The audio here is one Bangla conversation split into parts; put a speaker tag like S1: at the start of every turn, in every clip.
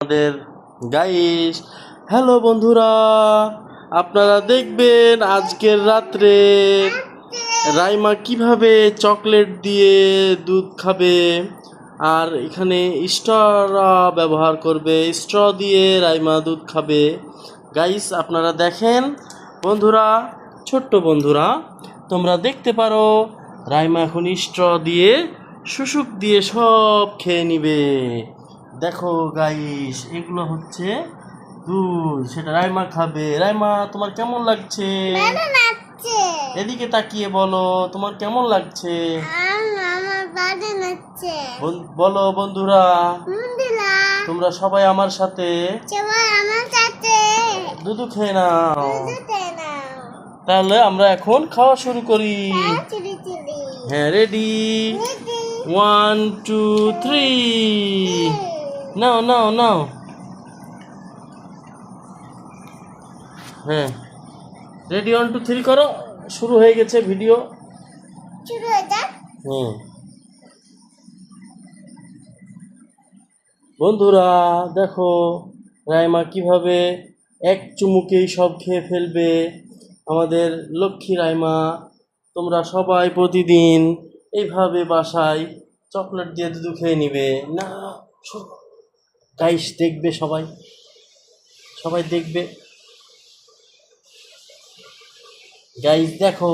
S1: আমাদের গাইস। হ্যালো বন্ধুরা, আপনারা দেখবেন আজকের রাত্রে রাইমা কিভাবে চকলেট দিয়ে দুধ খাবে, আর এখানে স্ট্র ব্যবহার করবে। স্ট্র দিয়ে রাইমা দুধ খাবে। গাইস আপনারা দেখেন বন্ধুরা, ছোট্ট বন্ধুরা, তোমরা দেখতে পারো রাইমা এখন স্ট্র দিয়ে শুশুক দিয়ে সব খেয়ে নিবে। দেখো গাইস, এগুলো হচ্ছে দুধ, সেটা রাইমা খাবে। রাইমা, তোমার কেমন লাগছে? এদিকে তাকিয়ে বলো, তোমার কেমন লাগছে? বলো বন্ধুরা, তোমরা সবাই আমার সাথে দুধু খেয়ে নাও। তাহলে আমরা এখন খাওয়া শুরু করি। হ্যাঁ, রেডি, 1 2 3, নাও নাও নাও। হ্যাঁ, রেডি, 1 2 3 করো। শুরু হয়ে গেছে ভিডিও। বন্ধুরা দেখো রাইমা কিভাবে এক চুমুকেই সব খেয়ে ফেলবে। আমাদের লক্ষ্মী রাইমা, তোমরা সবাই প্রতিদিন এইভাবে বাসায় চকলেট দিয়ে দুধ খেয়ে নিবে না। গাইস দেখবে, সবাই সবাই দেখবে। গাইস দেখো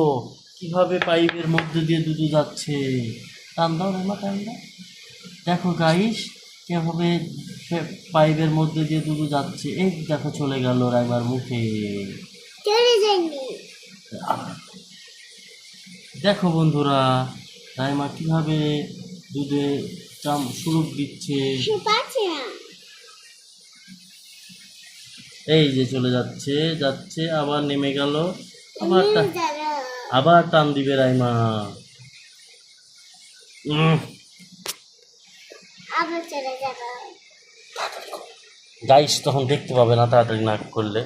S1: কিভাবে পাইপের মধ্যে দিয়ে দুধ যাচ্ছে। টান দাও রাইমা, টান দাও। দেখো গাইস কিভাবে পাইপের মধ্যে দিয়ে দুধ যাচ্ছে। এই দেখো চলে গেল রাইমার মুখে। দেখো বন্ধুরা, রাইমা কিভাবে দুধে শুরুক দিচ্ছে। এই যে চলে যাচ্ছে যাচ্ছে, আবার নেমে গেল, আবার টান দিবে রাইমা। গাইস তখন দেখতে পাবে না তাড়াতাড়ি না করলে।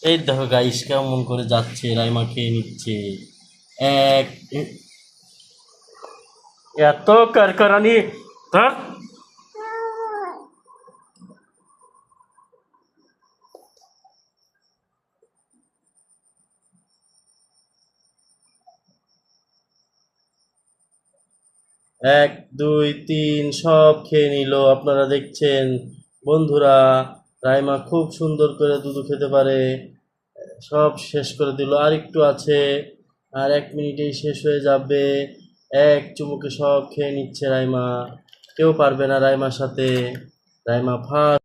S1: এই দেখো গাইস কেমন করে যাচ্ছে, রাইমা খেয়ে নিচ্ছে। এত কারকারানি ধর। এক দুই তিন সব খেয়ে নিল। আপনারা দেখছেন বন্ধুরা, রাইমা খুব সুন্দর করে দুধ খেতে পারে। সব শেষ করে দিল, আর একটু আছে, আর 1 মিনিটেই শেষ হয়ে যাবে। এক চুমুকে সব খেয়ে নিচ্ছে রাইমা। কেউ পারবে না রাইমার সাথে। রাইমা ফার্স্ট।